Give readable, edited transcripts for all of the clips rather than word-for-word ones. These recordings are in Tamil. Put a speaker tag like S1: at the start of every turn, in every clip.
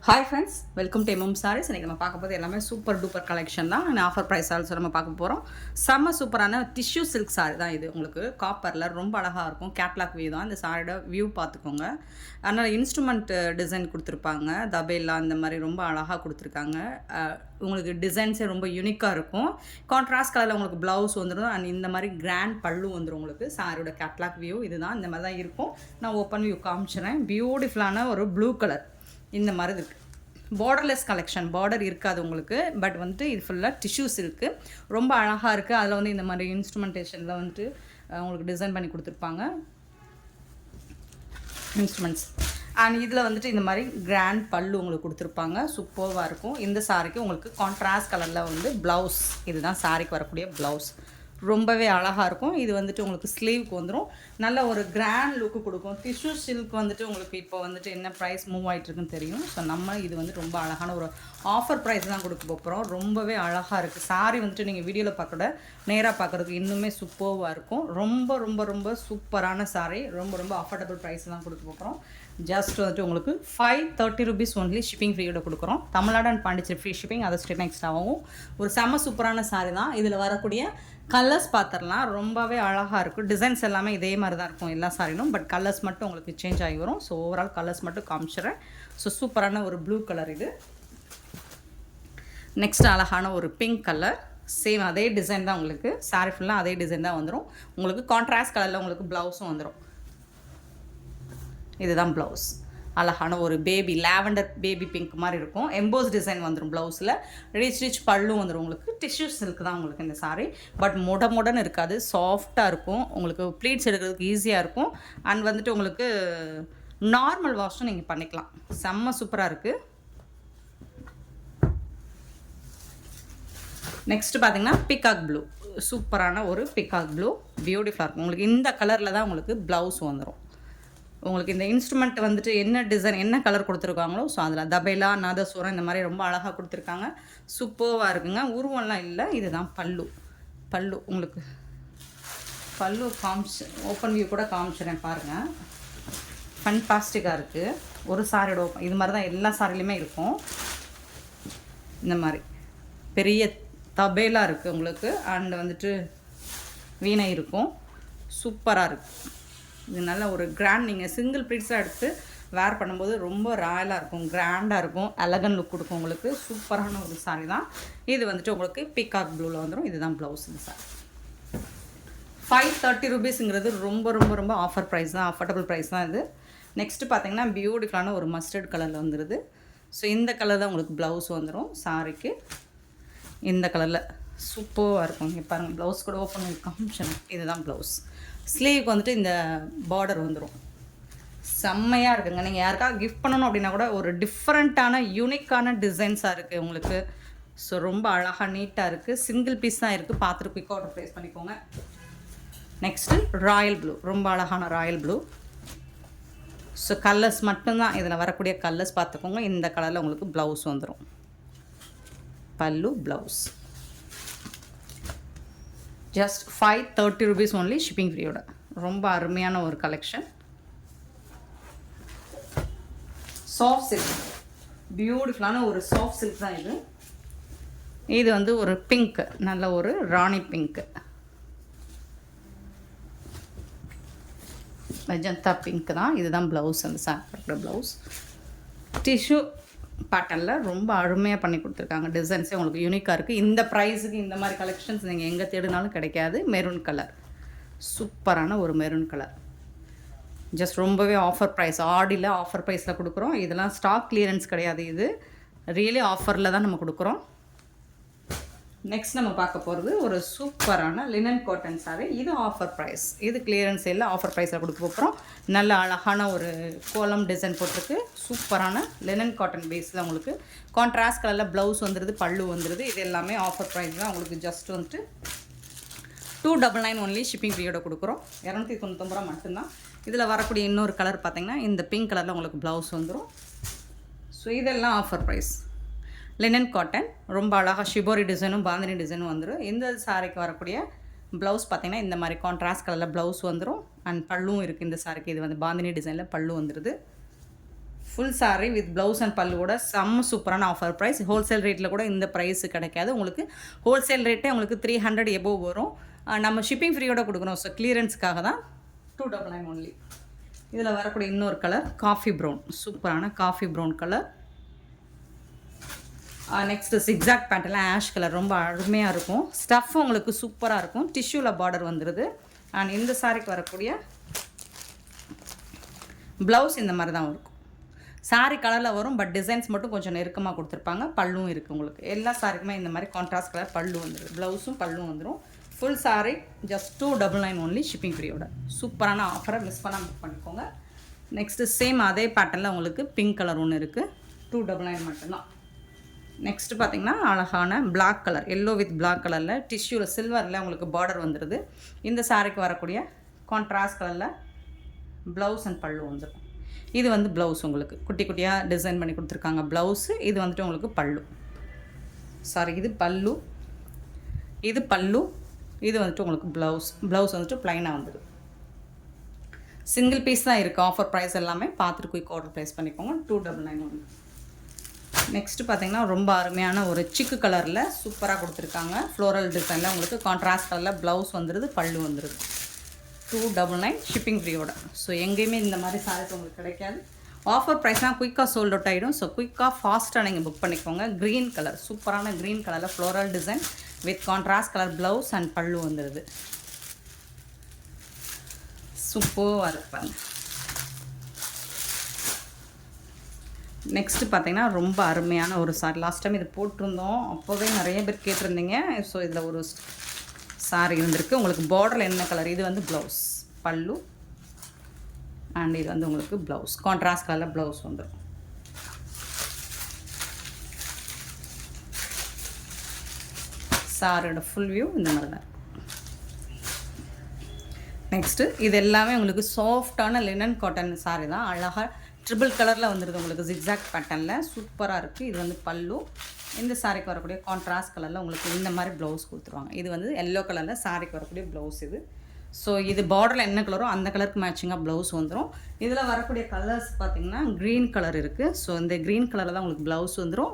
S1: Hi friends, welcome to MM sarees. இன்றைக்கி நம்ம பார்க்க போது எல்லாமே சூப்பர் டூப்பர் கலெக்ஷன் தான். நான் ஆஃபர் ப்ரைஸ் ஆல்சோ நம்ம பார்க்க போகிறோம். செம்ம சூப்பரான டிஷ்யூ சில்க் சாரி தான் இது. உங்களுக்கு காப்பரில் ரொம்ப அழகாக இருக்கும். கேட்லாக் வியூ தான். இந்த சாரியோட வியூ பார்த்துக்கோங்க. அதனால் இன்ஸ்ட்ருமெண்ட் டிசைன் கொடுத்துருப்பாங்க. தபேலா இந்த மாதிரி ரொம்ப அழகாக கொடுத்துருக்காங்க. உங்களுக்கு டிசைன்ஸே ரொம்ப யூனிக்காக இருக்கும். கான்ட்ராஸ்ட் கலரில் உங்களுக்கு ப்ளவுஸ் வந்துடும். அண்ட் இந்த மாதிரி கிராண்ட் பல்லு வந்துடும். உங்களுக்கு சாரியோட கேட்லாக் வியூ இதுதான். இந்த மாதிரி தான் இருக்கும். நான் ஓப்பன் வியூ காமிச்சிடுறேன். பியூட்டிஃபுல்லான ஒரு ப்ளூ கலர் இந்த மாதிரி இருக்குது. பார்டர்லெஸ் கலெக்ஷன், பார்டர் இருக்காது உங்களுக்கு. பட் வந்துட்டு இது ஃபுல்லாக டிஷ்யூ சில்க்கு ரொம்ப அழகாக இருக்குது. அதில் வந்து இந்த மாதிரி இன்ஸ்ட்ருமெண்டேஷனில் வந்துட்டு உங்களுக்கு டிசைன் பண்ணி கொடுத்துருப்பாங்க இன்ஸ்ட்ருமெண்ட்ஸ். அண்ட் இதில் வந்துட்டு இந்த மாதிரி கிராண்ட் பல்லு உங்களுக்கு கொடுத்துருப்பாங்க. சூப்பராக இருக்கும். இந்த சாரிக்கு உங்களுக்கு கான்ட்ராஸ்ட் கலரில் வந்து ப்ளவுஸ், இதுதான் சாரிக்கு வரக்கூடிய ப்ளவுஸ். ரொம்பவே அழகாக இருக்கும். இது வந்துட்டு உங்களுக்கு ஸ்லீவுக்கு வந்துடும். நல்ல ஒரு கிராண்ட் லுக்கு கொடுக்கும். டிஷ்யூ சில்க் வந்துட்டு உங்களுக்கு இப்போ வந்துட்டு என்ன ப்ரைஸ் மூவ் ஆகிட்டுருக்குன்னு தெரியும். ஸோ நம்ம இது வந்து ரொம்ப அழகான ஒரு ஆஃபர் ப்ரைஸ் தான் கொடுக்க போகிறோம். ரொம்பவே அழகாக இருக்குது. சாரி வந்துட்டு நீங்கள் வீடியோவில் பார்க்கக்கூட நேராக பார்க்குறதுக்கு இன்னுமே சூப்பராக இருக்கும். ரொம்ப ரொம்ப ரொம்ப சூப்பரான சாரி. ரொம்ப ரொம்ப அஃபோர்டபுள் ப்ரைஸ் தான் கொடுக்க போகிறோம். ஜஸ்ட் வந்துட்டு உங்களுக்கு 530 rupees ஒன்லி ஷிப்பிங் ஃப்ரீயோட கொடுக்குறோம். Tamil Nadu and Pondicherry free shipping, அதை ஸ்டேட் எக்ஸ்ட்ராவும். ஒரு செம்ம சூப்பரான சாரி தான். இதில் வரக்கூடிய கலர்ஸ் பார்த்துடலாம். ரொம்பவே அழகாக இருக்கும். டிசைன்ஸ் எல்லாமே இதே மாதிரி தான் இருக்கும் எல்லா சாரிலும். பட் கலர்ஸ் மட்டும் உங்களுக்கு சேஞ்ச் ஆகி வரும். ஸோ ஓவரால் கலர்ஸ் மட்டும் காமிச்சிடுறேன். ஸோ சூப்பரான ஒரு ப்ளூ கலர் இது. நெக்ஸ்ட் அழகான ஒரு பிங்க் கலர். சேம் அதே டிசைன் தான் உங்களுக்கு. சாரி ஃபுல்லாக அதே டிசைன் தான் வந்துடும். உங்களுக்கு கான்ட்ராஸ்ட் கலரில் உங்களுக்கு ப்ளவுஸும் வந்துடும். இதுதான் ப்ளவுஸ். அழகான ஒரு பேபி லாவெண்டர் பேபி பிங்க் மாதிரி இருக்கும். எம்போஸ் டிசைன் வந்துடும் ப்ளவுஸில். ரிச் பல்லும் வந்துடும் உங்களுக்கு. டிஷ்யூ சில்க் தான் உங்களுக்கு இந்த சாரி. பட் மொடன்னு இருக்காது. சாஃப்டாக இருக்கும். உங்களுக்கு ப்ளீட்ஸ் எடுக்கிறதுக்கு ஈஸியாக இருக்கும். அண்ட் வந்துட்டு உங்களுக்கு நார்மல் வாஷும் நீங்கள் பண்ணிக்கலாம். செம்ம சூப்பராக இருக்குது. நெக்ஸ்ட்டு பார்த்தீங்கன்னா பிகாக் ப்ளூ. சூப்பரான ஒரு பிகாக் ப்ளூ. பியூட்டிஃபுல்லாக இருக்கும். உங்களுக்கு இந்த கலரில் தான் உங்களுக்கு ப்ளவுஸ் வந்துடும். உங்களுக்கு இந்த இன்ஸ்ட்ருமெண்ட் வந்துட்டு என்ன டிசைன் என்ன கலர் கொடுத்துருக்காங்களோ ஸோ அதில் தபேலா நாதஸ்வரம் இந்த மாதிரி ரொம்ப அழகாக கொடுத்துருக்காங்க. சூப்பராக இருக்குங்க. உருவம்லாம் இல்லை. இதுதான் பல்லு உங்களுக்கு பல்லு ஓப்பன் வியூ கூட காமிச்சிடறேன் பாருங்கள். ஃபன்டாஸ்டிக்காக இருக்குது. ஒரு சாரியோட இது மாதிரி தான் எல்லா சாரிலையுமே இருக்கும். இந்த மாதிரி பெரிய தபேலா இருக்குது உங்களுக்கு. அண்ட் வந்துட்டு வீணை இருக்கும். சூப்பராக இருக்குது. இது நல்ல ஒரு கிராண்ட், நீங்கள் சிங்கிள் ப்ளீட்ஸாக எடுத்து வேர் பண்ணும்போது ரொம்ப ராயலாக இருக்கும். கிராண்டாக இருக்கும். எலகன் லுக் கொடுக்கும் உங்களுக்கு. சூப்பரான ஒரு சாரி தான் இது. வந்துட்டு உங்களுக்கு பீகாக் ப்ளூவில் வந்துடும். இதுதான் ப்ளவுஸ். இந்த சாரி 530 rupeesங்கிறது ரொம்ப ரொம்ப ரொம்ப ஆஃபர் ப்ரைஸ் தான். அஃபோர்டபுள் ப்ரைஸ் தான் இது. நெக்ஸ்ட்டு பார்த்தீங்கன்னா பியூட்டிஃபுல்லான ஒரு மஸ்டர்ட் கலரில் வந்துடுது. ஸோ இந்த கலர் தான் உங்களுக்கு ப்ளவுஸ் வந்துடும் சாரிக்கு. இந்த கலரில் சூப்பராக இருக்கும். இங்கே பாருங்கள், ப்ளவுஸ் கூட ஓப்பன் பண்ணி காமிச்சேன். இதுதான் ப்ளவுஸ். ஸ்லீவுக்கு வந்துட்டு இந்த பார்டர் வந்துடும். செம்மையாக இருக்குங்க. நீங்கள் யாருக்காக கிஃப்ட் பண்ணணும் அப்படின்னா கூட ஒரு டிஃப்ரெண்ட்டான யூனிக்கான டிசைன்ஸாக இருக்குது உங்களுக்கு. ஸோ ரொம்ப அழகாக நீட்டாக இருக்குது. சிங்கிள் பீஸ் தான் இருக்குது. பார்த்துட்டு குயிக்காக ஆர்டர் ப்ளேஸ் பண்ணிக்கோங்க. Next Royal blue. ரொம்ப அழகான ராயல் ப்ளூ. ஸோ கலர்ஸ் மட்டும்தான் இதில் வரக்கூடிய கலர்ஸ் பார்த்துக்கோங்க. இந்த கலரில் உங்களுக்கு ப்ளவுஸ் வந்துடும். Pallu blouse. Just 530 rupees only shipping ஃப்ரீயோட. ரொம்ப அருமையான ஒரு கலெக்ஷன். Soft silk. பியூட்டிஃபுல்லான ஒரு சாஃப்ட் சில்க் தான் இது. இது வந்து ஒரு பிங்க், நல்ல ஒரு ராணி பிங்க், மெஜந்தா பிங்க் தான். இதுதான் ப்ளவுஸ். அந்த சாப்பிட்ற ப்ளவுஸ் டிஷ்யூ பேட்டர்னில் ரொம்ப அருமையாக பண்ணி கொடுத்துருக்காங்க. டிசைன்ஸே உங்களுக்கு யூனிக்காக இருக்குது. இந்த ப்ரைஸுக்கு இந்த மாதிரி கலெக்ஷன்ஸ் நீங்கள் எங்கே தேடினாலும் கிடைக்காது. Maroon colour. சூப்பரான ஒரு மெரூன் கலர். ஜஸ்ட் ரொம்பவே ஆஃபர் ப்ரைஸ். ஆடியில் ஆஃபர் ப்ரைஸில் கொடுக்குறோம். இதெல்லாம் ஸ்டாக் கிளியரன்ஸ் கிடையாது. இது ரியலி ஆஃபரில் தான் நம்ம கொடுக்குறோம். நெக்ஸ்ட் நம்ம பார்க்க போகிறது ஒரு சூப்பரான லினன் காட்டன் சாரி. இது ஆஃபர் ப்ரைஸ். இது கிளியரன்ஸ் இல்லை, ஆஃபர் ப்ரைஸில் கொடுக்க போகிறோம். நல்ல அழகான ஒரு கோலம் டிசைன் போட்டிருக்கு. சூப்பரான லினன் காட்டன் பேஸில் உங்களுக்கு கான்ட்ராஸ்ட் கலரில் ப்ளவுஸ் வந்துடுது, பல்லு வந்துடுது. இது எல்லாமே ஆஃபர் ப்ரைஸ் தான். உங்களுக்கு ஜஸ்ட் வந்துட்டு 299 ஒன்லி ஷிப்பிங் ஃப்ரீயோட கொடுக்குறோம். 299 ரூபா மட்டும்தான். இதில் வரக்கூடிய இன்னொரு கலர் பார்த்திங்கன்னா இந்த பிங்க் கலரில் உங்களுக்கு ப்ளவுஸ் வந்துடும். ஸோ இதெல்லாம் ஆஃபர் ப்ரைஸ். Linen cotton. ரொம்ப அழகாக ஷிபோரி டிசைனும் பாந்தினி டிசைனும் வந்துடும். இந்த சாரிக்கு வரக்கூடிய ப்ளவுஸ் பார்த்திங்கன்னா இந்த மாதிரி கான்ட்ராஸ்ட் கலரில் ப்ளவுஸ் வந்துடும். அண்ட் பல்லும் இருக்குது இந்த சாரிக்கு. இது வந்து பாந்தினி டிசைனில் பல்லு வந்துடுது. Full saree with blouse and பல்லுவோட செம்ம சூப்பரான ஆஃபர் ப்ரைஸ். ஹோல்சேல் ரேட்டில் கூட இந்த ப்ரைஸ் கிடைக்காது உங்களுக்கு. ஹோல்சேல் ரேட்டே உங்களுக்கு 300 எபோவ் வரும். நம்ம ஷிப்பிங் ஃப்ரீயோட கொடுக்குறோம். ஸோ கிளியரன்ஸ்க்காக தான் 299 ஒன்லி. இதில் வரக்கூடிய இன்னொரு கலர் காஃபி ப்ரௌன், சூப்பரான காஃபி ப்ரௌன் கலர். நெக்ஸ்ட்டு சிக்ஸாக் பேட்டர்னில் ஆஷ் கலர் ரொம்ப அருமையாக இருக்கும். ஸ்டஃப் உங்களுக்கு சூப்பராக இருக்கும். டிஷ்யூவில் பார்டர் வந்துடுது. அண்ட் இந்த சாரிக்கு வரக்கூடிய ப்ளவுஸ் இந்த மாதிரி தான் இருக்கும். சாரீ கலரில் வரும், பட் டிசைன்ஸ் மட்டும் கொஞ்சம் நெருக்கமாக கொடுத்துருப்பாங்க. பல்லும் இருக்குது உங்களுக்கு. எல்லா சாரிக்குமே இந்த மாதிரி கான்ட்ராஸ்ட் கலர் பல்லு வந்துடும். ப்ளவுஸும் பல்லும் வந்துடும். Full saree just 299 only shipping ஃப்ரீயோட. சூப்பரான ஆஃபரை மிஸ் பண்ணால் புக் பண்ணிக்கோங்க. நெக்ஸ்ட்டு சேம் அதே பேட்டர்னில் உங்களுக்கு பிங்க் கலர் ஒன்று இருக்குது. 299 மட்டும்தான். நெக்ஸ்ட்டு பார்த்திங்கன்னா அழகான black colour, yellow with black கலரில் டிஷ்யூவில் சில்வரில் உங்களுக்கு பார்டர் வந்துடுது. இந்த சாரிக்கு வரக்கூடிய கான்ட்ராஸ்ட் கலரில் ப்ளவுஸ் அண்ட் பல்லு வந்துடும். இது வந்து ப்ளவுஸ் உங்களுக்கு குட்டி குட்டியாக டிசைன் பண்ணி கொடுத்துருக்காங்க ப்ளவுஸு. இது வந்துட்டு உங்களுக்கு பல்லு. சாரி, இது பல்லு, இது பல்லு, இது வந்துட்டு உங்களுக்கு ப்ளவுஸ் வந்துட்டு ப்ளைனாக வந்துடுது. சிங்கிள் பீஸ் தான் இருக்குது. ஆஃபர் ப்ரைஸ் எல்லாமே பார்த்துட்டு குயிக் ஆர்டர் ப்ரைஸ் பண்ணிக்கோங்க. 299 ஒன்று. நெக்ஸ்ட்டு பார்த்திங்கன்னா ரொம்ப அருமையான ஒரு சிக்கு கலரில் சூப்பராக கொடுத்துருக்காங்க. ஃப்ளோரல் டிசைனில் உங்களுக்கு கான்ட்ராஸ்ட் கலரில் ப்ளவுஸ் வந்துடுது, பல்லு வந்துடுது. 299 ஷிப்பிங் ஃப்ரீயோட. ஸோ எங்கேயுமே இந்த மாதிரி சாரீஸ் உங்களுக்கு கிடைக்காது. ஆஃபர் ப்ரைஸ்னால் குயிக்காக சோல்ட் அவுட் ஆகிடும். ஸோ குயிக்காக ஃபாஸ்ட்டாக நீங்கள் புக் பண்ணிக்கோங்க. க்ரீன் கலர், சூப்பரான க்ரீன் கலரில் floral design with contrast colour blouse and பல்லு வந்துடுது. சூப்பராக இருப்பாங்க. நெக்ஸ்ட்டு பார்த்திங்கன்னா ரொம்ப அருமையான ஒரு சாரி. லாஸ்ட் டைம் இது போட்டிருந்தோம், அப்போவே நிறைய பேர் கேட்டிருந்தீங்க. ஸோ இதில் ஒரு சாரி இருந்திருக்கு. உங்களுக்கு பார்டரில் என்ன கலர், இது வந்து ப்ளவுஸ், பல்லு அண்ட் இது வந்து உங்களுக்கு ப்ளவுஸ் கான்ட்ராஸ்ட் கலரில் ப்ளவுஸ் வந்துடும். சாரியோட ஃபுல் வியூ இந்த மாதிரி தான். நெக்ஸ்ட்டு இது எல்லாமே உங்களுக்கு சாஃப்டான லினன் காட்டன் சாரி தான். அழகாக ட்ரிபிள் கலரில் வந்துடுது உங்களுக்கு ஜிக்ஸாக் பேட்டர்னில். சூப்பராக இருக்குது. இது வந்து பல்லு. இந்த சாரிக்கு வரக்கூடிய கான்ட்ராஸ்ட் கலரில் உங்களுக்கு இந்த மாதிரி ப்ளவுஸ் கொடுத்துருவாங்க. இது வந்து எல்லோ கலரில் சாரிக்கு வரக்கூடிய ப்ளவுஸ் இது. ஸோ இது பார்டரில் என்ன கலரோ அந்த கலருக்கு மேட்சிங்காக ப்ளவுஸ் வந்துடும். இதில் வரக்கூடிய கலர்ஸ் பார்த்திங்கன்னா க்ரீன் கலர் இருக்குது. ஸோ இந்த க்ரீன் கலரில் தான் உங்களுக்கு ப்ளவுஸ் வந்துடும்.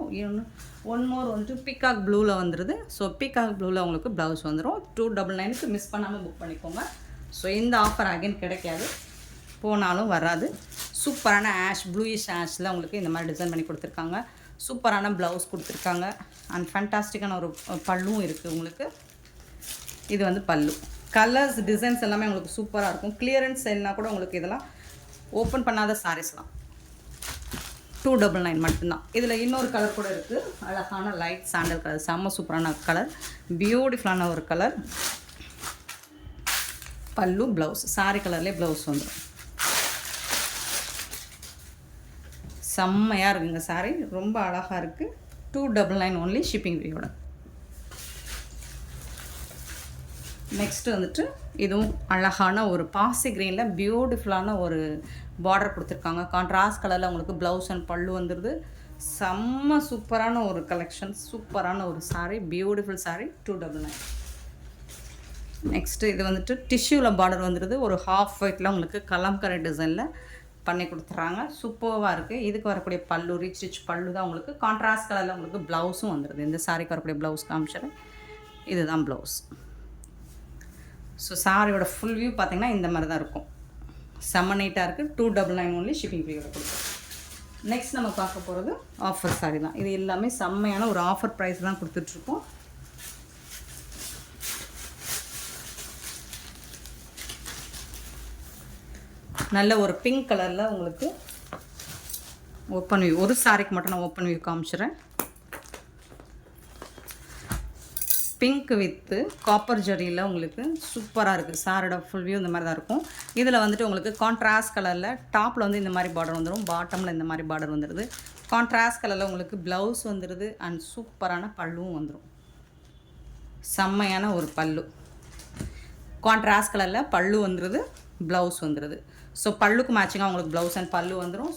S1: ஒன் மோர் வந்துட்டு பீகாக் ப்ளூவில் வந்துடுது. ஸோ பீகாக் ப்ளூவில் உங்களுக்கு ப்ளவுஸ் வந்துடும். 299க்கு மிஸ் பண்ணாமல் புக் பண்ணிக்கோங்க. ஸோ இந்த ஆஃபர் அகைன் கிடைக்காது, போனாலும் வராது. சூப்பரான ஆஷ், ப்ளூயிஷ் ஆஷில் உங்களுக்கு இந்த மாதிரி டிசைன் பண்ணி கொடுத்துருக்காங்க. சூப்பரான ப்ளவுஸ் கொடுத்துருக்காங்க. அண்ட் ஃபேண்டாஸ்டிக்கான ஒரு பல்லும் இருக்குது உங்களுக்கு. இது வந்து பல்லு. கலர்ஸ் டிசைன்ஸ் எல்லாமே உங்களுக்கு சூப்பராக இருக்கும். கிளியரன்ஸ் என்ன கூட உங்களுக்கு இதெல்லாம் ஓப்பன் பண்ணாத சாரீஸ்லாம் 299 மட்டும்தான். இதில் இன்னொரு கலர் கூட இருக்குது. அழகான லைட் சாண்டல் கலர், செம்ம சூப்பரான கலர், பியூட்டிஃபுல்லான ஒரு கலர். பல்லு, ப்ளவுஸ் சாரி கலர்லேயே ப்ளவுஸ் வந்துடும். செம்மையாக இருக்குங்க சாரி, ரொம்ப அழகாக இருக்குது. 299 ஒன்லி ஷிப்பிங் ஃப்ரீயோட. நெக்ஸ்ட்டு வந்துட்டு இதுவும் அழகான ஒரு பாசி க்ரீனில் பியூட்டிஃபுல்லான ஒரு பார்டர் கொடுத்துருக்காங்க. கான்ட்ராஸ்ட் கலரில் உங்களுக்கு ப்ளவுஸ் அண்ட் பல்லு வந்துடுது. செம்ம சூப்பரான ஒரு கலெக்ஷன், சூப்பரான ஒரு சாரீ, பியூட்டிஃபுல் சாரீ. 299. நெக்ஸ்ட்டு இது வந்துட்டு டிஷ்யூவில் பார்டர் வந்துடுது. ஒரு ஹாஃப் ஒயிட்டில் உங்களுக்கு கலம்கரை டிசைனில் பண்ணி கொடுத்துட்றாங்க. சூப்பராக இருக்குது. இதுக்கு வரக்கூடிய பல்லு ரிச் பல்லு தான் உங்களுக்கு. கான்ட்ராஸ்ட் கலரில் உங்களுக்கு ப்ளவுஸும் வந்துடுது. இந்த சாரிக்கு வரக்கூடிய ப்ளவுஸ் காமிச்சிடுறேன். இதுதான் ப்ளவுஸ். ஸோ சாரியோட ஃபுல் வியூ பார்த்திங்கன்னா இந்த மாதிரி தான் இருக்கும். செம்ம நீட்டாக இருக்குது. 299 ஒன்லி ஷிப்பிங் ஃப்ரீயோட கொடுக்கும். நெக்ஸ்ட் நம்ம பார்க்க போகிறது ஆஃபர் சாரி தான். இது எல்லாமே செம்மையான ஒரு ஆஃபர் ப்ரைஸ் தான் கொடுத்துட்ருக்கோம். நல்ல ஒரு பிங்க் கலரில் உங்களுக்கு ஓப்பன் வியூ. ஒரு சாரிக்கு மட்டும் நான் ஓப்பன் வியூ காமிச்சிடுறேன். பிங்க் வித்து காப்பர் ஜரியில் உங்களுக்கு சூப்பராக இருக்குது. சாரோட ஃபுல் வியூ இந்த மாதிரி தான் இருக்கும். இதில் வந்துட்டு உங்களுக்கு கான்ட்ராஸ்ட் கலரில் டாப்பில் வந்து இந்த மாதிரி பார்டர் வந்துடும், பாட்டமில் இந்த மாதிரி பார்டர் வந்துடுது. கான்ட்ராஸ்ட் கலரில் உங்களுக்கு ப்ளவுஸ் வந்துடுது அண்ட் சூப்பரான பல்லுவும் வந்துடும். செம்மையான ஒரு பல்லு. கான்ட்ராஸ்ட் கலரில் பல்லு வந்துடுது, ப்ளவுஸ் வந்துடுது. ஸோ பல்லுக்கு மேட்சிங்காக உங்களுக்கு ப்ளவுஸ் அண்ட் பல்லு வந்துடும்.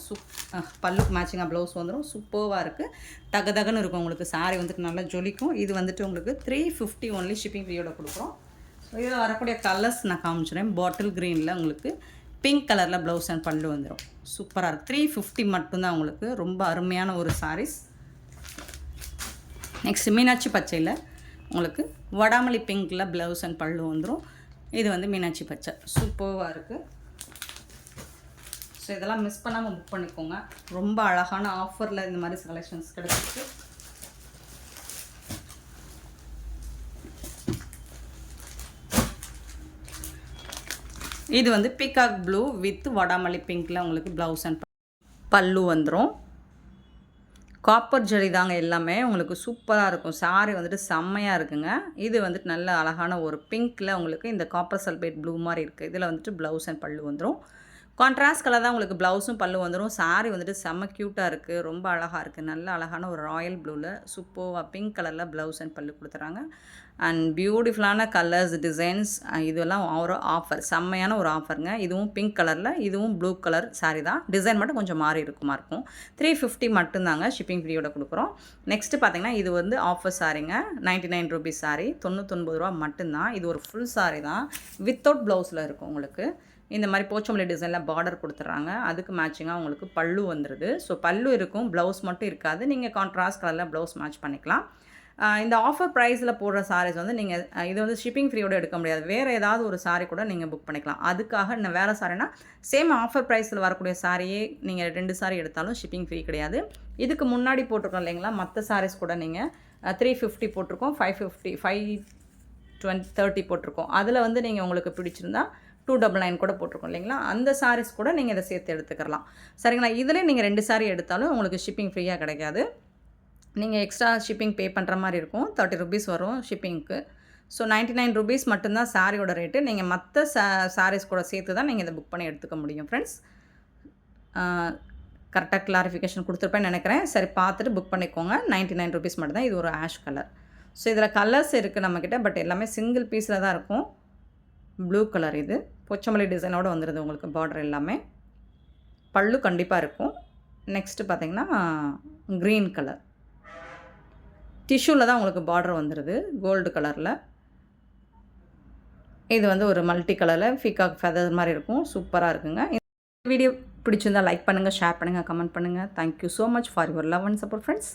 S1: பல்லுக்கு மேட்சிங்காக ப்ளவுஸ் வந்துடும். சூப்பராக இருக்குது. தகன்னு இருக்கும் உங்களுக்கு. சாரி வந்துட்டு நல்லா ஜொலிக்கும். இது வந்துட்டு உங்களுக்கு 350 ஒன்லி ஷிப்பிங் ஃப்ரீயோட கொடுக்குறோம். ஸோ இதில் வரக்கூடிய கலர்ஸ் நான் காமிச்சிடுறேன். பாட்டில் க்ரீனில் உங்களுக்கு பிங்க் கலரில் ப்ளவுஸ் அண்ட் பல்லு வந்துடும். சூப்பராக இருக்குது. 350 மட்டும்தான் உங்களுக்கு. ரொம்ப அருமையான ஒரு சாரீஸ். நெக்ஸ்ட் மீனாட்சி பச்சையில் உங்களுக்கு வடாமல்லி பிங்க்கில் ப்ளவுஸ் அண்ட் பல்லு வந்துடும். இது வந்து மீனாட்சி பச்சை சூப்பராக இருக்குது. ஸோ இதெல்லாம் மிஸ் பண்ணாமல் புக் பண்ணிக்கோங்க. ரொம்ப அழகான ஆஃபரில் இந்த மாதிரி கலெக்ஷன்ஸ் கிடைச்சிருக்கு. இது வந்து பீகாக் ப்ளூ வித் வடாமல்லி பிங்க்கில் உங்களுக்கு ப்ளவுஸ் அண்ட் பல்லு வந்துடும். காப்பர் ஜரி தாங்க எல்லாமே. உங்களுக்கு சூப்பராக இருக்கும். சாரி வந்துட்டு செம்மையாக இருக்குங்க. இது வந்துட்டு நல்ல அழகான ஒரு பிங்க்கில் உங்களுக்கு இந்த காப்பர் சல்பேட் ப்ளூ மாதிரி இருக்குது. இதில் வந்துட்டு ப்ளவுஸ் அண்ட் பல்லு வந்துடும். கான்ட்ராஸ்ட் கலர் தான் உங்களுக்கு ப்ளவுஸும் பல்லு வந்துடும். சாரி வந்துட்டு செம்ம க்யூட்டாக இருக்குது. ரொம்ப அழகாக இருக்குது. நல்ல அழகான ஒரு ராயல் ப்ளூவில் சூப்பராக பிங்க் கலரில் ப்ளவுஸ் அண்ட் பல்லு கொடுத்துறாங்க. அண்ட் பியூட்டிஃபுல்லான கலர்ஸ் டிசைன்ஸ் இதெல்லாம் ஒரு ஆஃபர், செம்மையான ஒரு ஆஃபருங்க. இதுவும் பிங்க் கலரில், இதுவும் ப்ளூ கலர் சாரி தான். டிசைன் மட்டும் கொஞ்சம் மாறி இருக்கும். 350 மட்டும்தாங்க ஷிப்பிங் ஃப்ரீயோட கொடுக்குறோம். நெக்ஸ்ட்டு பார்த்தீங்கன்னா இது வந்து ஆஃபர் சாரிங்க. 99 ருபீஸ் சாரி, 99 ரூபா மட்டும்தான். இது ஒரு ஃபுல் சாரி தான், வித்தவுட் ப்ளவுஸில் இருக்கும் உங்களுக்கு. இந்த மாதிரி போச்சமல்லி டிசைனில் பார்டர் கொடுத்துட்றாங்க. அதுக்கு மேட்சிங்காக உங்களுக்கு பல்லு வந்துடுது. ஸோ பல்லு இருக்கும், ப்ளவுஸ் மட்டும் இருக்காது. நீங்கள் கான்ட்ராஸ்ட் கலரில் ப்ளவுஸ் மேட்ச் பண்ணிக்கலாம். இந்த ஆஃபர் ப்ரைஸில் போடுற சாரீஸ் வந்து நீங்கள் இது வந்து ஷிப்பிங் ஃப்ரீயோடு எடுக்க முடியாது. வேறு ஏதாவது ஒரு சாரீ கூட நீங்கள் புக் பண்ணிக்கலாம். அதுக்காக இன்னும் வேறு சாரினா சேம் ஆஃபர் ப்ரைஸில் வரக்கூடிய சாரியே நீங்கள் 2 சாரி எடுத்தாலும் ஷிப்பிங் ஃப்ரீ கிடையாது. இதுக்கு முன்னாடி போட்டிருக்கோம் இல்லைங்களா, மற்ற சாரீஸ் கூட நீங்கள் 350 போட்டிருக்கோம், 550, 530 போட்டிருக்கோம். அதில் வந்து நீங்கள் உங்களுக்கு பிடிச்சிருந்தா 299 கூட போட்டிருக்கோம் இல்லைங்களா, அந்த சாரீஸ் கூட நீங்கள் இதை சேர்த்து எடுத்துக்கலாம். சரிங்களா. இதில் நீங்கள் 2 சாரீ எடுத்தாலும் உங்களுக்கு ஷிப்பிங் ஃப்ரீயாக கிடைக்காது. நீங்கள் எக்ஸ்ட்ரா ஷிப்பிங் பே பண்ணுற மாதிரி இருக்கும். 30 ருபீஸ் வரும் ஷிப்பிங்க்கு. ஸோ 99 ருபீஸ் மட்டும்தான் சாரியோட ரேட்டு. நீங்கள் மற்ற சாரீஸ் கூட சேர்த்து தான் நீங்கள் இதை புக் பண்ணி எடுத்துக்க முடியும் ஃப்ரெண்ட்ஸ். கரெக்டாக கிளாரிஃபிகேஷன் கொடுத்துருப்பேன்னு நினைக்கிறேன். சரி, பார்த்துட்டு புக் பண்ணிக்கோங்க. 99 ருபீஸ் மட்டும்தான். இது ஒரு ஆஷ் கலர். ஸோ இதில் கலர்ஸ் இருக்குது நம்மக்கிட்ட, பட் எல்லாமே சிங்கிள் பீஸில் தான் இருக்கும். ப்ளூ கலர், இது பொச்சமல்லி டிசைனோடு வந்துடுது உங்களுக்கு. பார்டர் எல்லாமே பல்லு கண்டிப்பாக இருக்கும். நெக்ஸ்ட்டு பார்த்திங்கன்னா க்ரீன் கலர் டிஷ்யூவில் தான் உங்களுக்கு பார்டர் வந்துடுது, கோல்டு கலரில். இது வந்து ஒரு மல்டி கலரில் பீகாக் ஃபெதர் மாதிரி இருக்கும். சூப்பராக இருக்குங்க. இந்த வீடியோ பிடிச்சிருந்தால் லைக் பண்ணுங்கள், ஷேர் பண்ணுங்கள், கமெண்ட் பண்ணுங்கள். Thank you so much for your love and support friends.